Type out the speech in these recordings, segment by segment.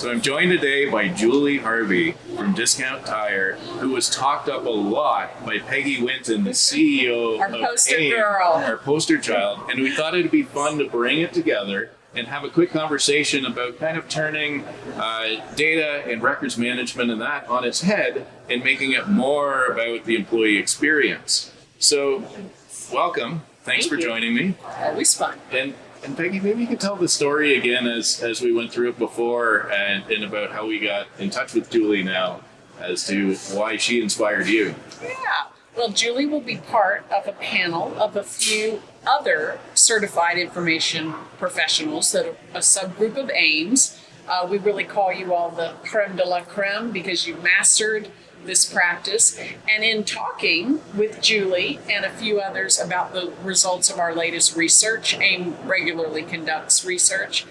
So I'm joined today by Julie Harvey from Discount Tire, who was talked up a lot by Peggy Winton, the CEO Our of poster AIIM, girl. our poster child. And we thought it'd be fun to bring it together and have a quick conversation about kind of turning data and records management and that on its head and making it more about the employee experience. So, welcome. Thanks for joining me. Always fun. And Peggy, maybe you could tell the story again as we went through it before and about how we got in touch with Julie now as to why she inspired you. Yeah. Well, Julie will be part of a panel of a few other certified information professionals that are a subgroup of AIIMs. We really call you all the creme de la creme because you mastered this practice. And in talking with Julie and a few others about the results of our latest research, AIIM regularly conducts research,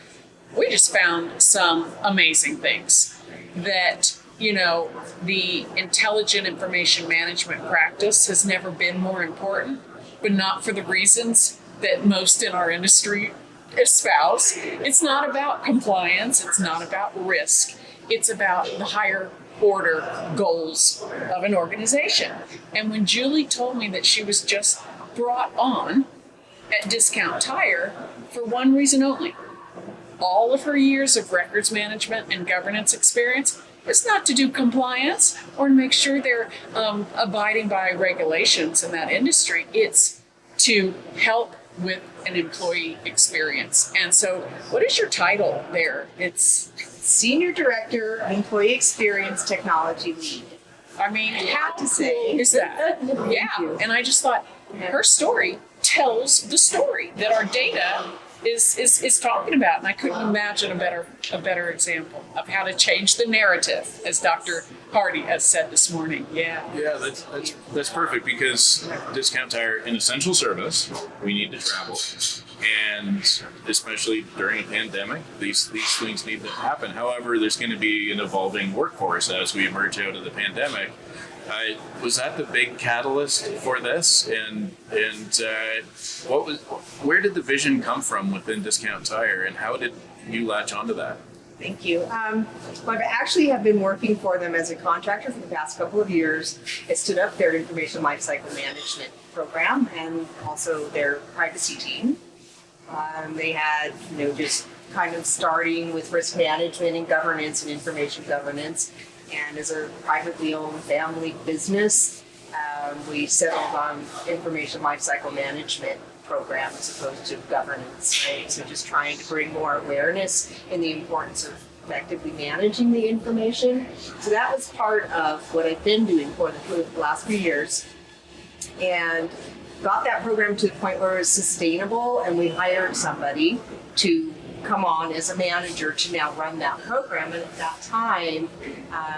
we just found some amazing things that, the intelligent information management practice has never been more important, but not for the reasons that most in our industry espouse. It's not about compliance, it's not about risk, it's about the higher order goals of an organization. And when Julie told me that she was just brought on at Discount Tire for one reason only, all of her years of records management and governance experience is not to do compliance or to make sure they're abiding by regulations in that industry. It's to help with an employee experience. And so what is your title there? It's Senior Director of Employee Experience Technology Lead. I mean, how to say. cool is that? Yeah. And I just thought her story tells the story that our data is talking about. And I couldn't imagine a better example of how to change the narrative, as Dr. Harvey has said this morning. Yeah. Yeah, that's perfect because Discount Tire, an essential service, we need to travel. And especially during a pandemic, these things need to happen. However, there's going to be an evolving workforce as we emerge out of the pandemic. Was that the big catalyst for this? And where did the vision come from within Discount Tire, and how did you latch onto that? Thank you. Well, I actually have been working for them as a contractor for the past couple of years. I stood up their information lifecycle management program and also their privacy team. They had, just kind of starting with risk management and governance and information governance. And as a privately owned family business, we settled on information lifecycle management program as opposed to governance, right? So just trying to bring more awareness in the importance of effectively managing the information. So that was part of what I've been doing for the last few years. And got that program to the point where it was sustainable, and we hired somebody to come on as a manager to now run that program. And at that time,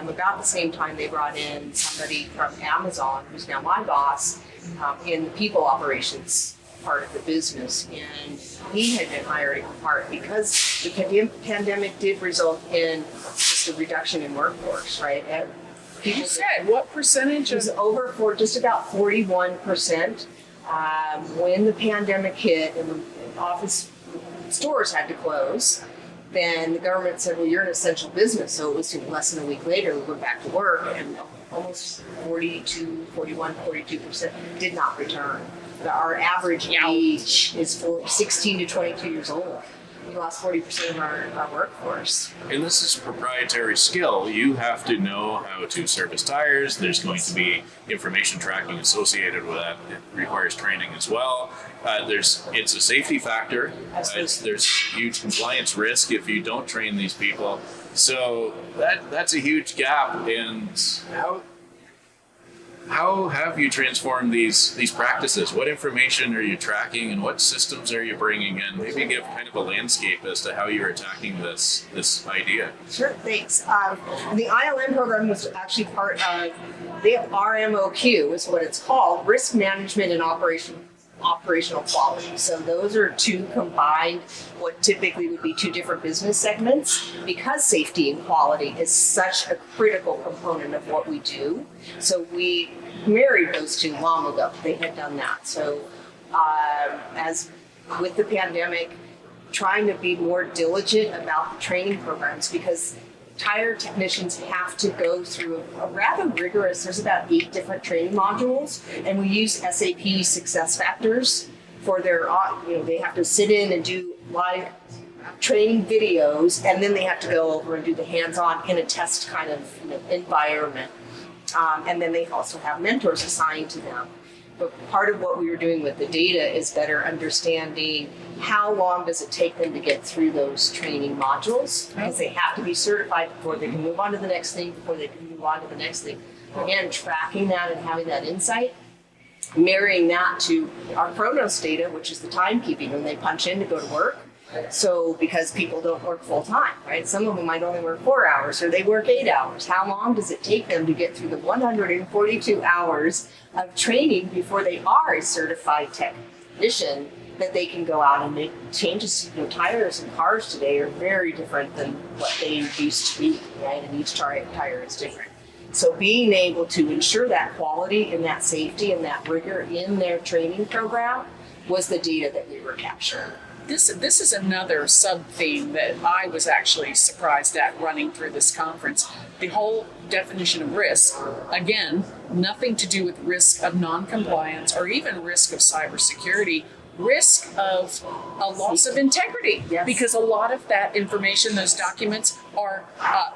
about the same time, they brought in somebody from Amazon, who's now my boss, in the people operations part of the business. And he had been hired in part because the pandemic did result in just a reduction in workforce, right? And you said what percentage? It was just about 41%. When the pandemic hit and the office stores had to close, then the government said, well, you're an essential business. So it was less than a week later, we went back to work, and almost 42% did not return. Our average age is 16 to 22 years old. We lost 40% of our workforce. And this is proprietary skill. You have to know how to service tires. There's going to be information tracking associated with that. It requires training as well. It's a safety factor. There's huge compliance risk if you don't train these people. So that's a huge gap. And how have you transformed these practices? What information are you tracking, and what systems are you bringing in? Maybe give kind of a landscape as to how you're attacking this idea. Sure, thanks. The AIIM program was actually part of the RMOQ, is what it's called, Risk Management and Operational Quality. So those are two combined, what typically would be two different business segments, because safety and quality is such a critical component of what we do. So we married those two long ago. They had done that. So as with the pandemic, trying to be more diligent about the training programs, because tire technicians have to go through a rather rigorous, there's about 8 different training modules, and we use SAP success factors for their, they have to sit in and do live training videos, and then they have to go over and do the hands-on in a test kind of environment. And then they also have mentors assigned to them. But part of what we were doing with the data is better understanding how long does it take them to get through those training modules, because they have to be certified before they can move on to the next thing, before they can move on to the next thing. Again, tracking that and having that insight, marrying that to our Chronos data, which is the timekeeping when they punch in to go to work. So because people don't work full time, right? Some of them might only work 4 hours or they work 8 hours. How long does it take them to get through the 142 hours of training before they are a certified technician that they can go out and make changes? Tires and cars today are very different than what they used to be, right? And each tire is different. So being able to ensure that quality and that safety and that rigor in their training program was the data that we were capturing. This is another sub-theme that I was actually surprised at running through this conference. The whole definition of risk, again, nothing to do with risk of non-compliance or even risk of cybersecurity, risk of a loss of integrity. Yes. Because a lot of that information, those documents, are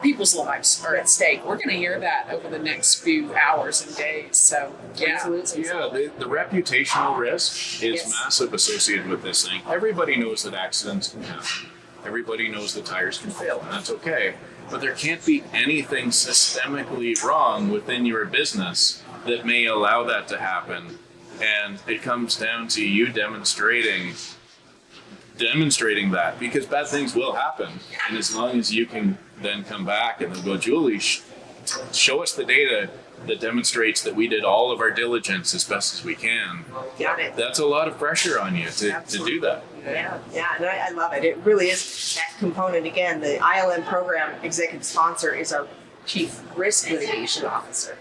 people's lives are at stake. We're going to hear that over the next few hours and days. So, yeah. Absolutely. Yeah, the reputational risk is Yes. massive associated with this thing. Everybody knows that accidents can happen. Everybody knows that tires can fail, and that's okay. But there can't be anything systemically wrong within your business that may allow that to happen. And it comes down to you demonstrating that, because bad things will happen. And as long as you can then come back and then go, Julie, show us the data that demonstrates that we did all of our diligence as best as we can. Got it. That's a lot of pressure on you to do that. Yeah, and I love it. It really is that component. Again, the AIIM program executive sponsor is our chief risk litigation officer,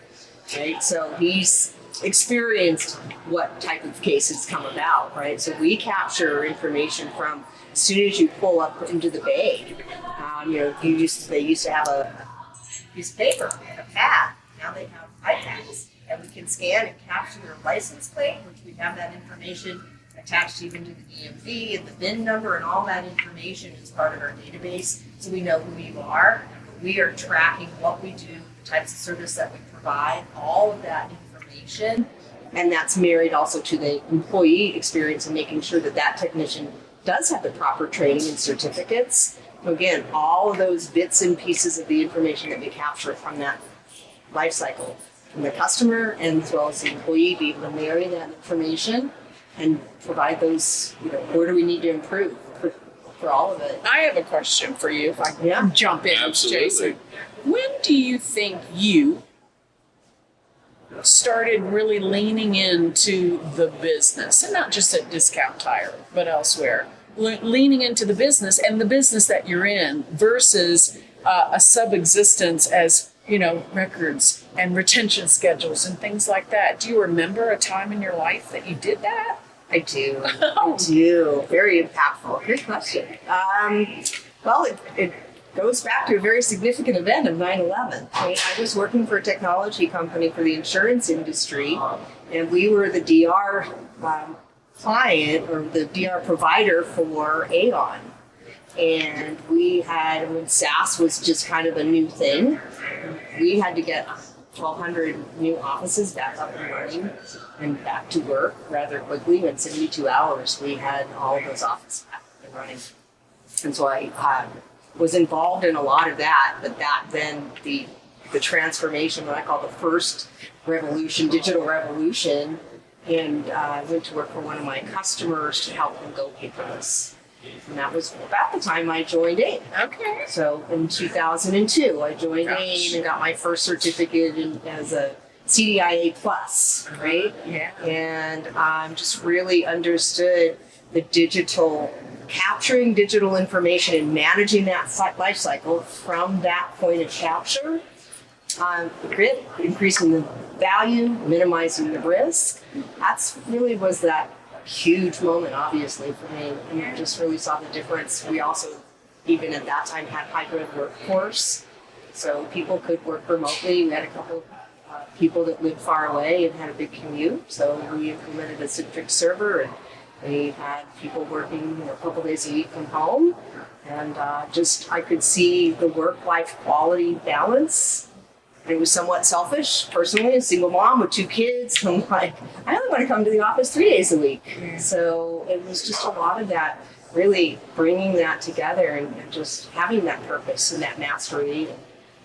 right? So he's experienced what type of cases come about, right? So we capture information from as soon as you pull up into the bay. They used to have a piece of paper, a pad. Now they have iPads, and we can scan and capture your license plate, which we have that information attached even to the DMV and the VIN number, and all that information is part of our database, so we know who you are. We are tracking what we do, the types of service that we provide, all of that information, and that's married also to the employee experience and making sure that that technician does have the proper training and certificates. Again, all of those bits and pieces of the information that we capture from that life cycle, from the customer and as well as the employee, be able to marry that information and provide those, where do we need to improve for all of it. I have a question for you, if I can Yeah. jump in, Absolutely. Jason. When do you think you started really leaning into the business, and not just at Discount Tire, but elsewhere? Leaning into the business and the business that you're in versus a sub-existence as, records and retention schedules and things like that. Do you remember a time in your life that you did that? I do. I do. Very impactful. Good question. Well, it goes back to a very significant event of 9/11. I was working for a technology company for the insurance industry, and we were the DR client or the DR provider for AIIM. And we had, when SaaS was just kind of a new thing, we had to get 1,200 new offices back up and running and back to work rather quickly. In 72 hours, we had all of those offices back up and running. And so I was involved in a lot of that, but that then the transformation, what I call the first revolution, digital revolution, and I went to work for one of my customers to help them go paperless. And that was about the time I joined AIM. Okay. So in 2002, I joined AIM and got my first certificate as a CDIA plus, right? Yeah. And just really understood the capturing digital information and managing that life cycle from that point of capture. Grit, increasing the value, minimizing the risk. That's really was that huge moment, obviously, for me. And just really saw the difference. We also, even at that time, had hybrid workforce. So people could work remotely. We had a couple people that lived far away and had a big commute. So we implemented a Citrix server, and we had people working a couple days a week from home. And I could see the work-life quality balance. And it was somewhat selfish, personally, a single mom with 2 kids. I'm like, I only want to come to the office 3 days a week. So it was just a lot of that, really bringing that together and just having that purpose and that mastery.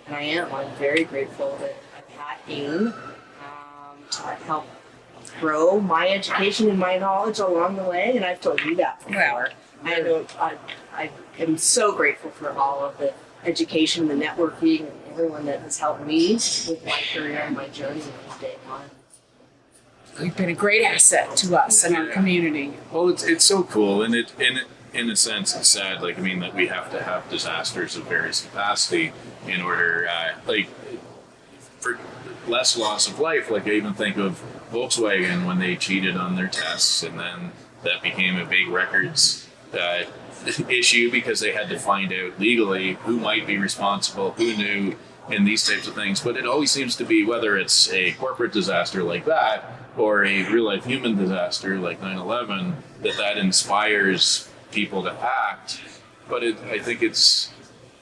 And I'm very grateful that I've had AIIM to help grow my education and my knowledge along the way. And I've told you that before. I am so grateful for all of the education, the networking, and everyone that has helped me with my career and my journey from day one. You've been a great asset to us and our community. Well, it's so cool, and in a sense, it's sad. Like, I mean, that we have to have disasters of various capacity in order, for less loss of life. Like, I even think of Volkswagen when they cheated on their tests, and then that became a big records issue because they had to find out legally who might be responsible, who knew, and these types of things. But it always seems to be, whether it's a corporate disaster like that or a real-life human disaster like 9/11, that inspires people to act. But I think it's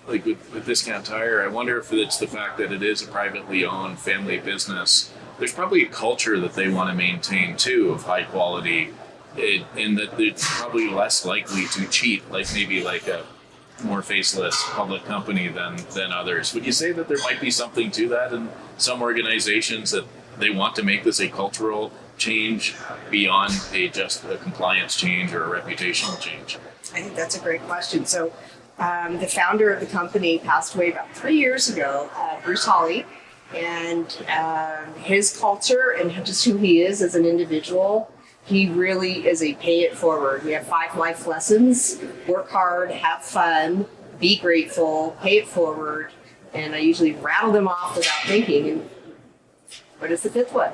like with Discount Tire, I wonder if it's the fact that it is a privately owned family business. There's probably a culture that they want to maintain too of high quality, and that it's probably less likely to cheat, like maybe like a more faceless public company than others. Would you say that there might be something to that in some organizations, that they want to make this a cultural change beyond just a compliance change or a reputational change? I think that's a great question. So the founder of the company passed away about 3 years ago, Bruce Hawley, and his culture and just who he is as an individual, he really is a pay it forward. We have 5 life lessons: work hard, have fun, be grateful, pay it forward. And I usually rattle them off without thinking. And what is the 5th one?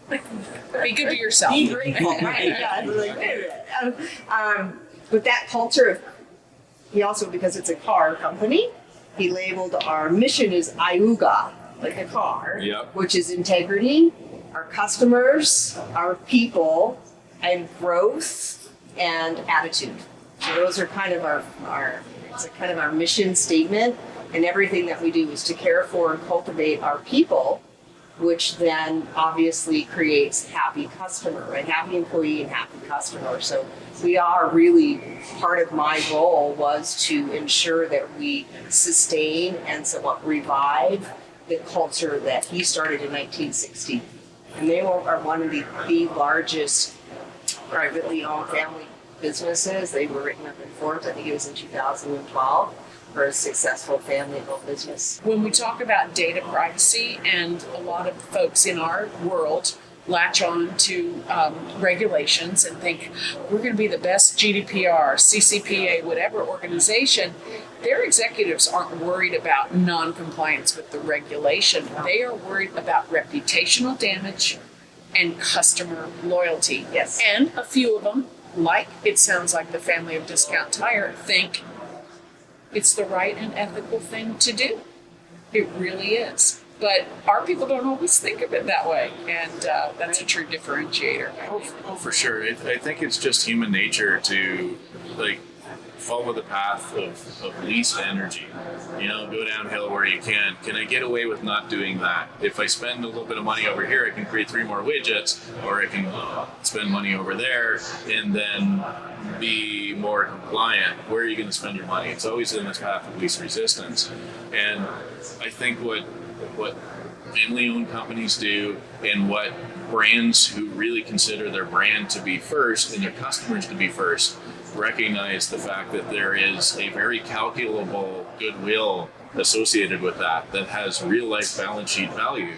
Be good to yourself. Be grateful, right? Yeah. With that culture of, he also, because it's a car company, he labeled our mission as IUGA, like a car, Yep. which is integrity, our customers, our people, and growth and attitude. So those are kind of our mission statement, and everything that we do is to care for and cultivate our people, which then obviously creates happy customer, right? Happy employee and happy customer. So we are really, part of my role was to ensure that we sustain and somewhat revive the culture that he started in 1960. And they are one of the largest privately owned family businesses. They were written up in Forbes, I think it was in 2012, for a successful family-owned business. When we talk about data privacy, and a lot of folks in our world latch on to regulations and think we're going to be the best GDPR, CCPA, whatever organization, their executives aren't worried about non-compliance with the regulation. They are worried about reputational damage and customer loyalty. Yes. And a few of them, like it sounds like the family of Discount Tire, think it's the right and ethical thing to do. It really is. But our people don't always think of it that way, and that's a true differentiator. Oh, for sure. I think it's just human nature to follow the path of least energy. Go downhill where you can. Can I get away with not doing that? If I spend a little bit of money over here, I can create 3 more widgets, or I can spend money over there and then be more compliant. Where are you going to spend your money? It's always in this path of least resistance. And I think what family-owned companies do, and what brands who really consider their brand to be first and their customers to be first, recognize the fact that there is a very calculable goodwill associated with that has real-life balance sheet value,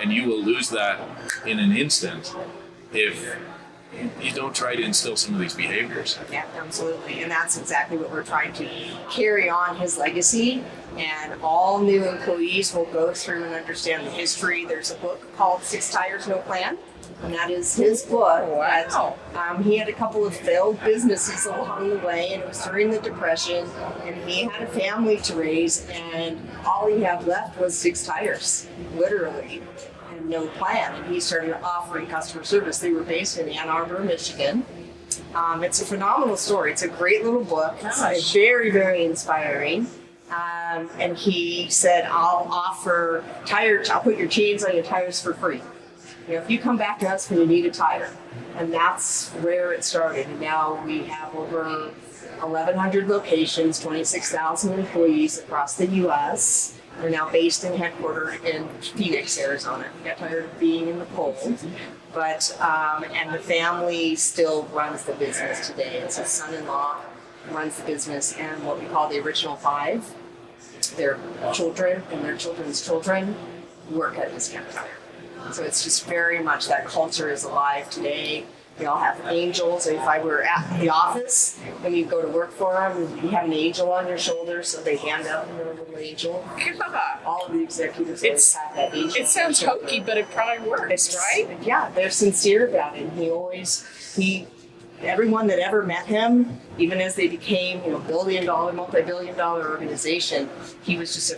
and you will lose that in an instant if you don't try to instill some of these behaviors. Yeah, absolutely. And that's exactly what we're trying to carry on, his legacy. And all new employees will go through and understand the history. There's a book called 6 Tires, No Plan, and that is his book. Wow. But, he had a couple of failed businesses along the way, and it was during the Depression, and he had a family to raise, and all he had left was 6 tires, literally, and no plan. And he started offering customer service. They were based in Ann Arbor, Michigan. It's a phenomenal story. It's a great little book. It's very, very inspiring. And he said, I'll put your chains on your tires for free. You know, if you come back to us when you need a tire. And that's where it started. And now we have over 1,100 locations, 26,000 employees across the U.S. We're now based and headquartered in Phoenix, Arizona. We got tired of being in the cold. But, and the family still runs the business today. It's his son-in-law runs the business, and what we call the original 5, their children and their children's children work at Discount Tire. So it's just very much that culture is alive today. We all have angels. If I were at the office and you go to work for them, you have an angel on your shoulder, so they hand out their little angel. All of the executives always have that angel. It sounds hokey, but it probably works, right? Yeah, they're sincere about it. Everyone that ever met him, even as they became, billion-dollar, multi-billion-dollar organization, he was just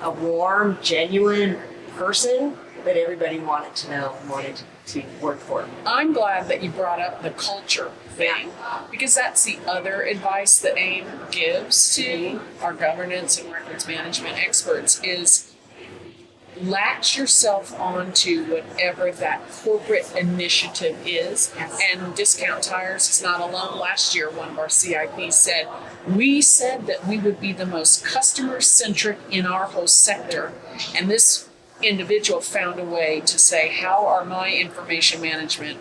a warm, genuine person that everybody wanted to know and wanted to work for. I'm glad that you brought up the culture thing, because that's the other advice that AIM gives to our governance and records management experts is latch yourself onto whatever that corporate initiative is. And Discount Tires is not alone. Last year, one of our CIPs said, we said that we would be the most customer-centric in our whole sector. And this individual found a way to say, how are my information management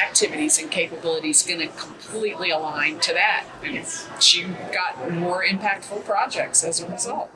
activities and capabilities going to completely align to that? And she got more impactful projects as a result.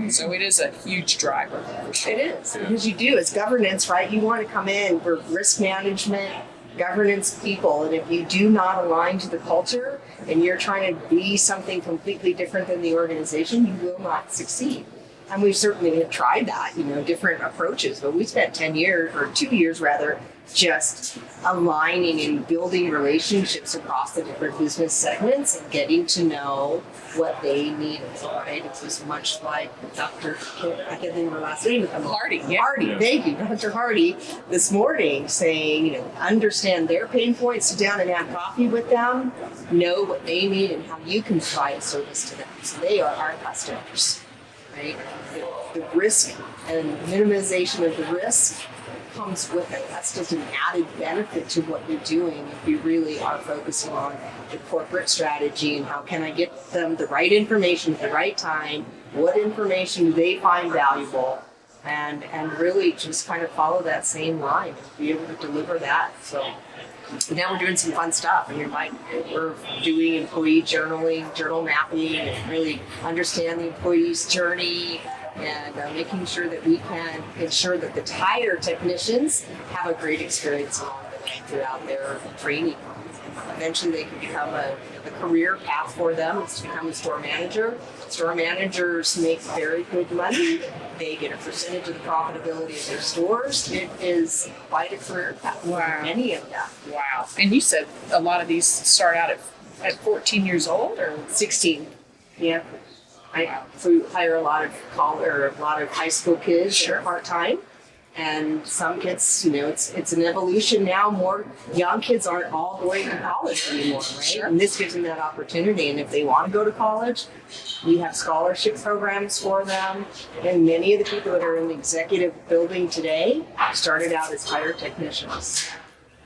So it is a huge driver. It is, because you do, as governance, right? You want to come in, we're risk management, governance people, and if you do not align to the culture and you're trying to be something completely different than the organization, you will not succeed. And we certainly have tried that, different approaches, but we spent 10 years, or 2 years rather, just aligning and building relationships across the different business segments and getting to know what they needed, right? It was much like Dr. I can't think of her last name. Hardy. Hardy, thank you, Dr. Hardy, this morning saying, understand their pain points, sit down and have coffee with them, know what they need and how you can provide service to them. So they are our customers. Right? The risk and minimization of the risk comes with it. That's just an added benefit to what you're doing if you really are focusing on the corporate strategy and how can I get them the right information at the right time, what information do they find valuable, and really just kind of follow that same line and be able to deliver that. So now we're doing some fun stuff, and we're doing employee journaling, journal mapping, and really understand the employee's journey, and making sure that we can ensure that the tire technicians have a great experience along the way throughout their training. Eventually, they can become the career path for them is to become a store manager. Store managers make very good money. They get a percentage of the profitability of their stores. It is quite a career path for many of them. Wow. And you said a lot of these start out at 14 years old or 16. Yeah. So we hire a lot of high school kids part-time. And some kids, it's an evolution now. More young kids aren't all going to college anymore, right? Sure. And this gives them that opportunity. And if they want to go to college, we have scholarship programs for them. And many of the people that are in the executive building today started out as tire technicians.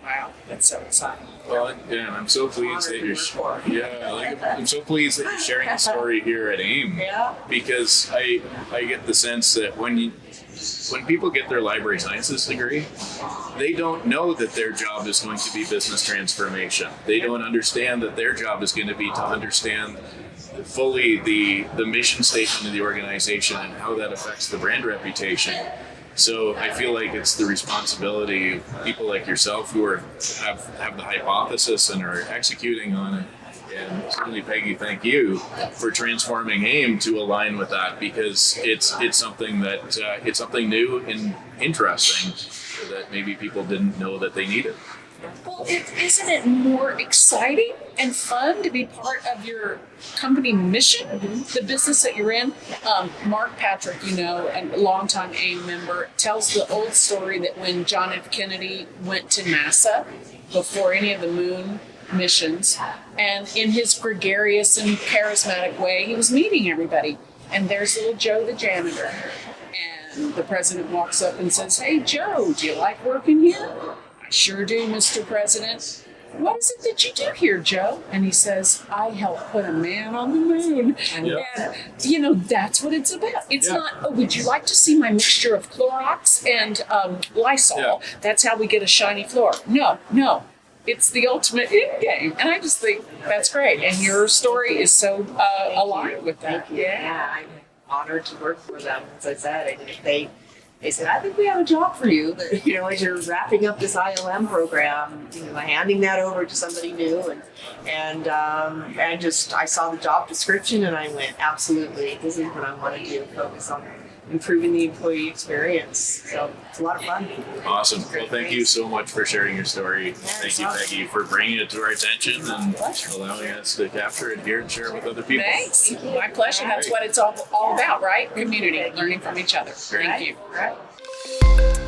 Wow, that's so exciting. Well, and I'm so pleased that I'm so pleased that you're sharing the story here at AIM. Yeah. Because I get the sense that when people get their library sciences degree, they don't know that their job is going to be business transformation. They don't understand that their job is going to be to understand fully the mission statement of the organization and how that affects the brand reputation. So I feel like it's the responsibility of people like yourself who have the hypothesis and are executing on it. And certainly, Peggy, thank you for transforming AIM to align with that, because it's something that it's something new and interesting that maybe people didn't know that they needed. Well, isn't it more exciting and fun to be part of your company mission, the business that you're in? Mark Patrick, a longtime AIM member, tells the old story that when John F. Kennedy went to NASA before any of the moon missions, and in his gregarious and charismatic way, he was meeting everybody. And there's little Joe, the janitor. And the president walks up and says, "Hey, Joe, do you like working here?" "I sure do, Mr. President." "What is it that you do here, Joe?" And he says, "I helped put a man on the moon." Yeah. And, that's what it's about. It's Yeah. not, "Oh, would you like to see my mixture of Clorox and Lysol? Yeah. That's how we get a shiny floor." No. It's the ultimate end game. And I just think that's great. And your story is so aligned with that. Yeah, I'm honored to work for them. As I said, they said, "I think we have a job for you." But, as you're wrapping up this AIIM program, handing that over to somebody new, and I saw the job description and I went, absolutely, this is what I want to do. Focus on improving the employee experience. So it's a lot of fun. Awesome. Well, thank you so much for sharing your story. Thank you, Peggy, for bringing it to our attention and allowing us to capture it here and share it with other people. Thanks. My pleasure. That's what it's all about, right? Community, learning from each other. Thank you. Right.